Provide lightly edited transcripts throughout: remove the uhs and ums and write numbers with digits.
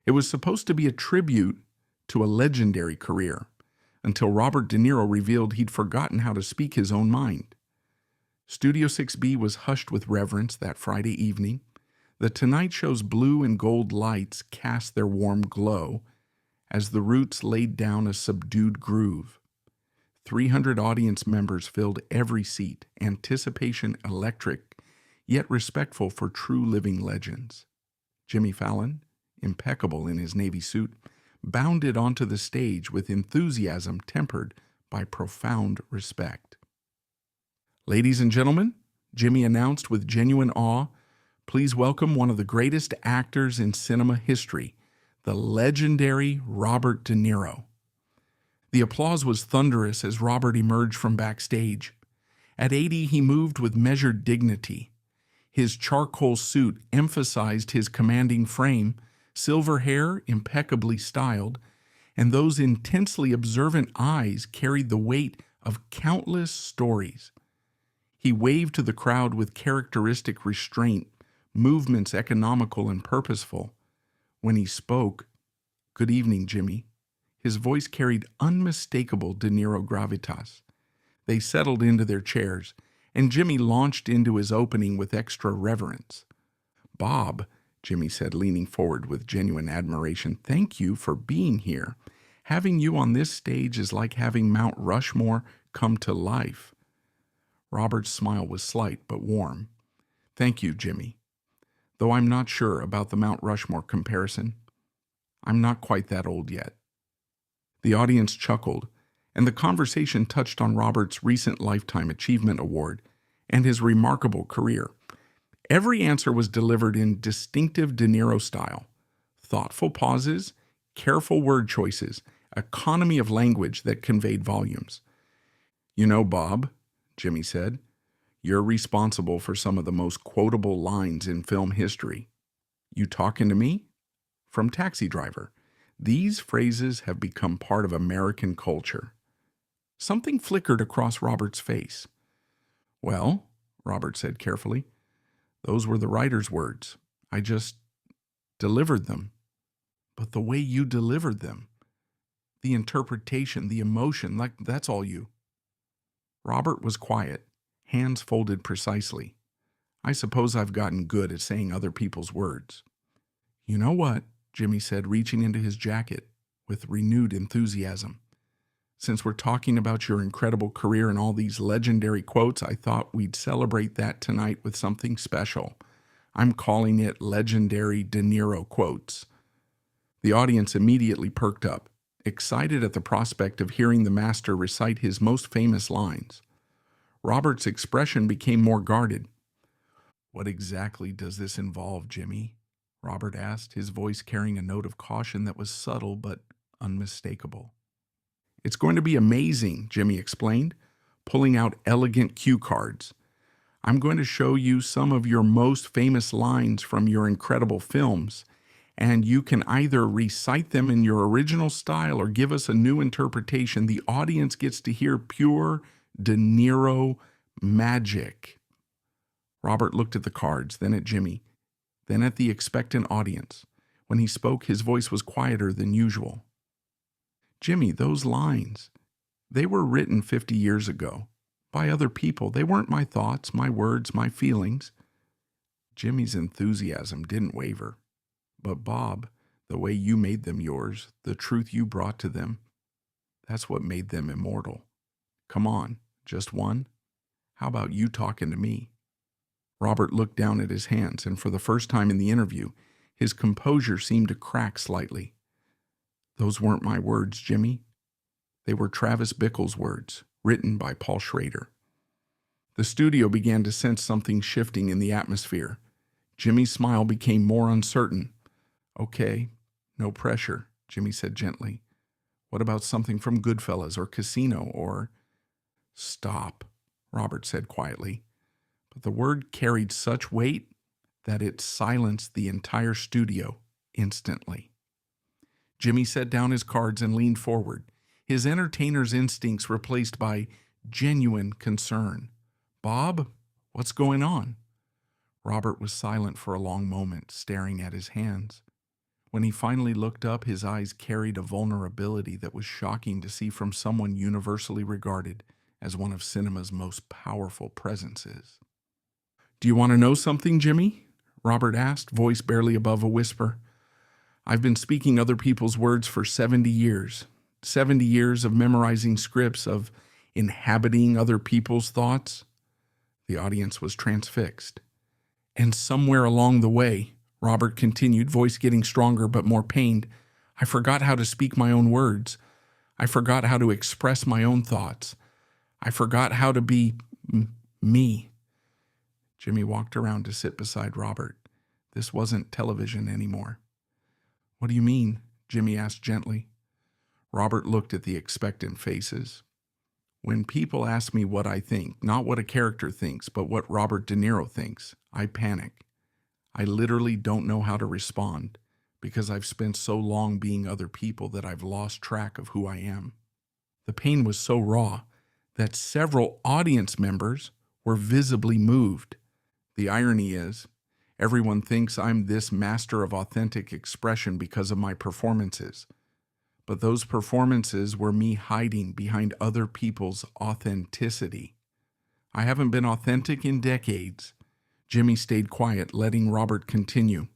It was supposed to be a tribute to a legendary career, until Robert De Niro revealed he'd forgotten how to speak his own mind. Studio 6B was hushed with reverence that Friday evening. The Tonight Show's blue and gold lights cast their warm glow as the Roots laid down a subdued groove. 300 audience members filled every seat, anticipation electric, yet respectful for true living legends. Jimmy Fallon, impeccable in his navy suit, bounded onto the stage with enthusiasm tempered by profound respect. "Ladies and gentlemen," Jimmy announced with genuine awe, "please welcome one of the greatest actors in cinema history, the legendary Robert De Niro." The applause was thunderous as Robert emerged from backstage. At 80, he moved with measured dignity. His charcoal suit emphasized his commanding frame, silver hair impeccably styled, and those intensely observant eyes carried the weight of countless stories. He waved to the crowd with characteristic restraint, movements economical and purposeful. When he spoke, "Good evening, Jimmy," his voice carried unmistakable De Niro gravitas. They settled into their chairs, and Jimmy launched into his opening with extra reverence. "Bob," Jimmy said, leaning forward with genuine admiration, "thank you for being here. Having you on this stage is like having Mount Rushmore come to life." Robert's smile was slight but warm. "Thank you, Jimmy. Though I'm not sure about the Mount Rushmore comparison. I'm not quite that old yet." The audience chuckled, and the conversation touched on Robert's recent Lifetime Achievement Award and his remarkable career. Every answer was delivered in distinctive De Niro style. Thoughtful pauses, careful word choices, economy of language that conveyed volumes. "You know, Bob," Jimmy said, "you're responsible for some of the most quotable lines in film history. 'You talking to me?' From Taxi Driver. These phrases have become part of American culture." Something flickered across Robert's face. "Well," Robert said carefully, "those were the writer's words. I just delivered them." "But the way you delivered them, the interpretation, the emotion, that's all you." Robert was quiet, hands folded precisely. "I suppose I've gotten good at saying other people's words." "You know what?" Jimmy said, reaching into his jacket with renewed enthusiasm. "Since we're talking about your incredible career and all these legendary quotes, I thought we'd celebrate that tonight with something special. I'm calling it Legendary De Niro Quotes." The audience immediately perked up, excited at the prospect of hearing the master recite his most famous lines. Robert's expression became more guarded. "What exactly does this involve, Jimmy?" Robert asked, his voice carrying a note of caution that was subtle but unmistakable. "It's going to be amazing," Jimmy explained, pulling out elegant cue cards. "I'm going to show you some of your most famous lines from your incredible films, and you can either recite them in your original style or give us a new interpretation. The audience gets to hear pure De Niro magic." Robert looked at the cards, then at Jimmy, then at the expectant audience. When he spoke, his voice was quieter than usual. "Jimmy, those lines, they were written 50 years ago, by other people. They weren't my thoughts, my words, my feelings." Jimmy's enthusiasm didn't waver. "But Bob, the way you made them yours, the truth you brought to them, that's what made them immortal. Come on, just one? How about you talking to me?" Robert looked down at his hands, and for the first time in the interview, his composure seemed to crack slightly. "Those weren't my words, Jimmy. They were Travis Bickle's words, written by Paul Schrader." The studio began to sense something shifting in the atmosphere. Jimmy's smile became more uncertain. "Okay, no pressure," Jimmy said gently. "What about something from Goodfellas or Casino or—" "Stop," Robert said quietly. But the word carried such weight that it silenced the entire studio instantly. Jimmy set down his cards and leaned forward, his entertainer's instincts replaced by genuine concern. "Bob, what's going on?" Robert was silent for a long moment, staring at his hands. When he finally looked up, his eyes carried a vulnerability that was shocking to see from someone universally regarded as one of cinema's most powerful presences. "Do you want to know something, Jimmy?" Robert asked, voice barely above a whisper. "I've been speaking other people's words for 70 years. 70 years of memorizing scripts, of inhabiting other people's thoughts." The audience was transfixed. "And somewhere along the way," Robert continued, voice getting stronger but more pained, "I forgot how to speak my own words. I forgot how to express my own thoughts. I forgot how to be me." Jimmy walked around to sit beside Robert. This wasn't television anymore. "What do you mean?" Jimmy asked gently. Robert looked at the expectant faces. "When people ask me what I think, not what a character thinks, but what Robert De Niro thinks, I panic. I literally don't know how to respond because I've spent so long being other people that I've lost track of who I am." The pain was so raw that several audience members were visibly moved. The irony is, everyone thinks I'm this master of authentic expression because of my performances. But those performances were me hiding behind other people's authenticity. I haven't been authentic in decades. Jimmy stayed quiet, letting Robert continue.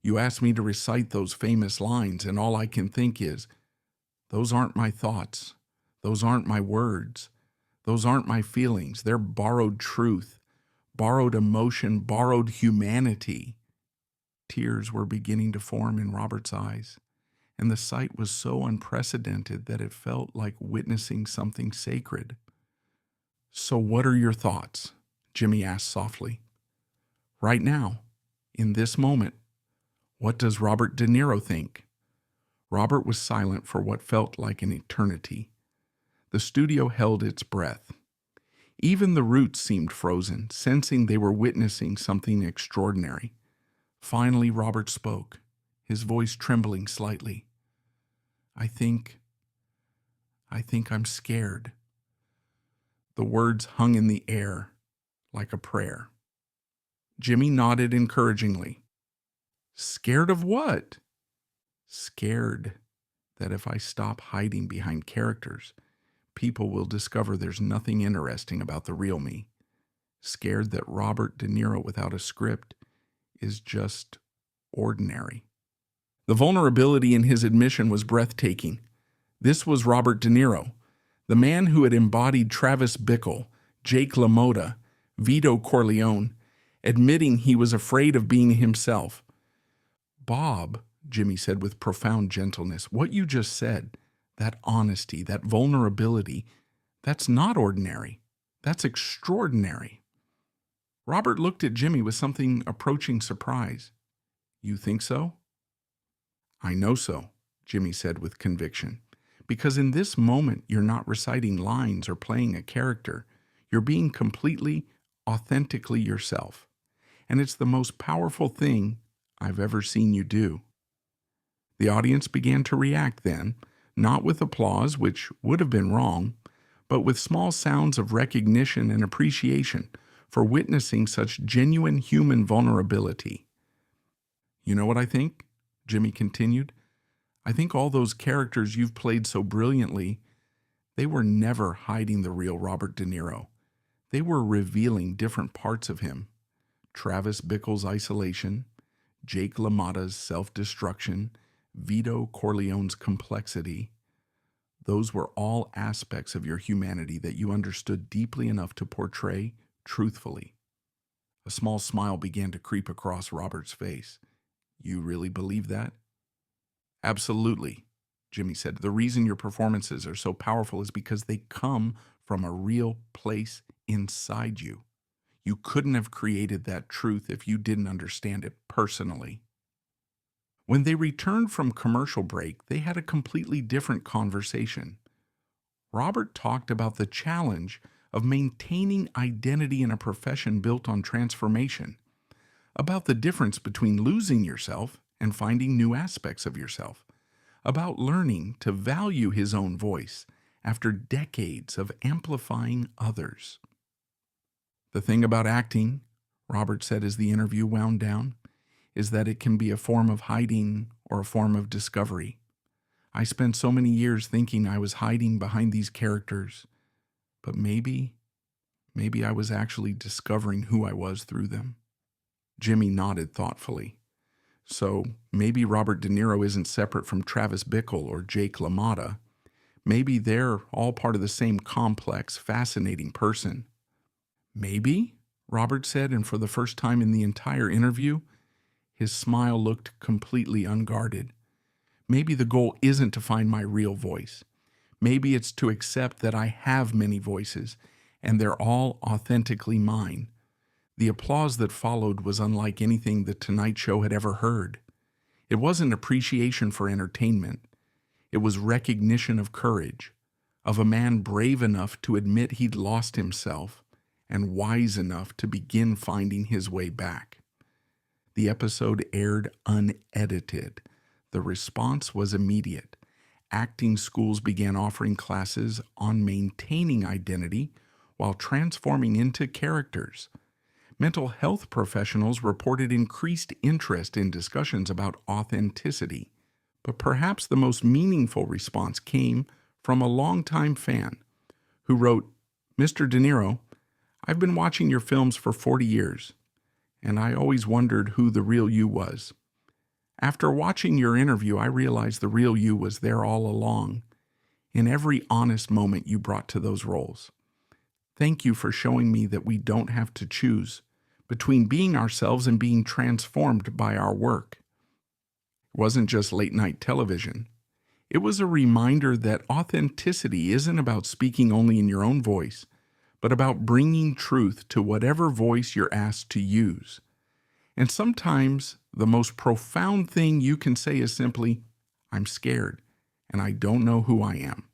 "You asked me to recite those famous lines, and all I can think is, those aren't my thoughts. Those aren't my words. Those aren't my feelings. They're borrowed truth, borrowed emotion, borrowed humanity." Tears were beginning to form in Robert's eyes, and the sight was so unprecedented that it felt like witnessing something sacred. "So what are your thoughts?" Jimmy asked softly. "Right now, in this moment, what does Robert De Niro think?" Robert was silent for what felt like an eternity. The studio held its breath. Even the roots seemed frozen, sensing they were witnessing something extraordinary. Finally, Robert spoke, his voice trembling slightly. I think I'm scared." The words hung in the air like a prayer. Jimmy nodded encouragingly. "Scared of what?" "Scared that if I stop hiding behind characters, people will discover there's nothing interesting about the real me. Scared that Robert De Niro without a script is just ordinary." The vulnerability in his admission was breathtaking. This was Robert De Niro, the man who had embodied Travis Bickle, Jake LaMotta, Vito Corleone, admitting he was afraid of being himself. "Bob," Jimmy said with profound gentleness, "what you just said, that honesty, that vulnerability, that's not ordinary. That's extraordinary." Robert looked at Jimmy with something approaching surprise. "You think so?" "I know so," Jimmy said with conviction. "Because in this moment, you're not reciting lines or playing a character. You're being completely, authentically yourself. And it's the most powerful thing I've ever seen you do." The audience began to react then, not with applause, which would have been wrong, but with small sounds of recognition and appreciation for witnessing such genuine human vulnerability. "You know what I think?" Jimmy continued. "I think all those characters you've played so brilliantly, they were never hiding the real Robert De Niro. They were revealing different parts of him. Travis Bickle's isolation, Jake LaMotta's self-destruction, Vito Corleone's complexity. Those were all aspects of your humanity that you understood deeply enough to portray truthfully." A small smile began to creep across Robert's face. "You really believe that?" "Absolutely," Jimmy said. "The reason your performances are so powerful is because they come from a real place inside you. You couldn't have created that truth if you didn't understand it personally." When they returned from commercial break, they had a completely different conversation. Robert talked about the challenge of maintaining identity in a profession built on transformation, about the difference between losing yourself and finding new aspects of yourself, about learning to value his own voice after decades of amplifying others. "The thing about acting," Robert said as the interview wound down, is that it can be a form of hiding or a form of discovery. I spent so many years thinking I was hiding behind these characters, but maybe I was actually discovering who I was through them. Jimmy nodded thoughtfully. So maybe Robert De Niro isn't separate from Travis Bickle or Jake LaMotta. Maybe they're all part of the same complex, fascinating person. Maybe, Robert said, and for the first time in the entire interview, his smile looked completely unguarded. Maybe the goal isn't to find my real voice. Maybe it's to accept that I have many voices, and they're all authentically mine. The applause that followed was unlike anything The Tonight Show had ever heard. It wasn't appreciation for entertainment. It was recognition of courage, of a man brave enough to admit he'd lost himself and wise enough to begin finding his way back. The episode aired unedited. The response was immediate. Acting schools began offering classes on maintaining identity while transforming into characters. Mental health professionals reported increased interest in discussions about authenticity. But perhaps the most meaningful response came from a longtime fan who wrote, "Mr. De Niro, I've been watching your films for 40 years, and I always wondered who the real you was. After watching your interview, I realized the real you was there all along, in every honest moment you brought to those roles. Thank you for showing me that we don't have to choose between being ourselves and being transformed by our work." It wasn't just late-night television. It was a reminder that authenticity isn't about speaking only in your own voice, but about bringing truth to whatever voice you're asked to use. And sometimes the most profound thing you can say is simply, "I'm scared, and I don't know who I am."